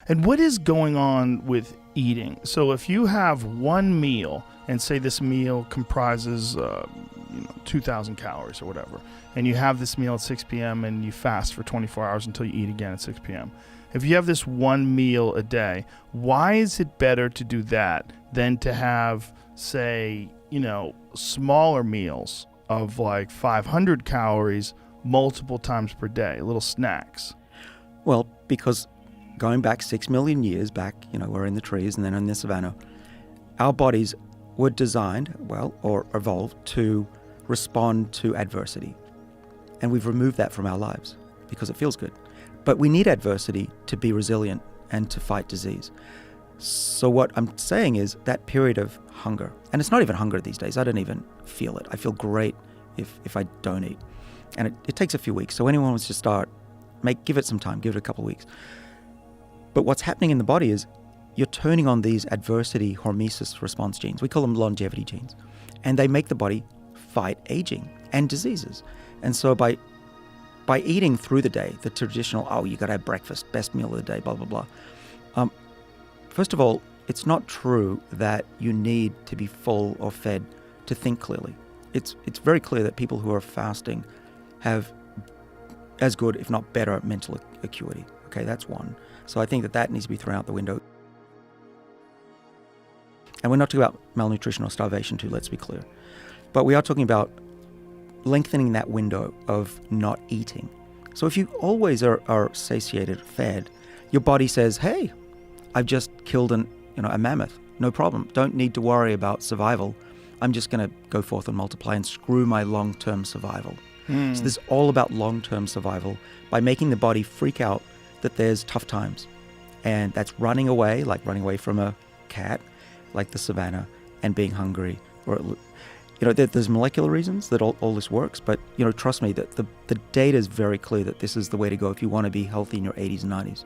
And what is going on with eating? So if you have one meal, and say this meal comprises 2,000 calories or whatever, and you have this meal at 6 p.m. and you fast for 24 hours until you eat again at 6 p.m. If you have this one meal a day, why is it better to do that than to have, say, smaller meals of like 500 calories multiple times per day, little snacks? Well, because going back 6 million years back, we're in the trees and then in the savannah, our bodies were designed, or evolved to respond to adversity. And we've removed that from our lives because it feels good. But we need adversity to be resilient and to fight disease. So what I'm saying is that period of hunger, and it's not even hunger these days, I don't even feel it. I feel great if I don't eat. And it takes a few weeks. So anyone wants to start, give it some time, give it a couple of weeks. But what's happening in the body is you're turning on these adversity hormesis response genes. We call them longevity genes. And they make the body fight aging and diseases. And so by eating through the day, the traditional, you got to have breakfast, best meal of the day, blah, blah, blah. First of all, it's not true that you need to be full or fed to think clearly. It's very clear that people who are fasting have as good, if not better, mental acuity. Okay, that's one. So I think that needs to be thrown out the window. And we're not talking about malnutrition or starvation too, let's be clear. But we are talking about lengthening that window of not eating. So if you always are satiated, fed, your body says, hey, I've just killed a mammoth. No problem. Don't need to worry about survival. I'm just going to go forth and multiply and screw my long-term survival. So this is all about long-term survival by making the body freak out that there's tough times. And that's running away, like running away from a cat, like the savannah, and being hungry. Or, there's molecular reasons that all this works, but, trust me, that the data is very clear that this is the way to go if you want to be healthy in your 80s and 90s.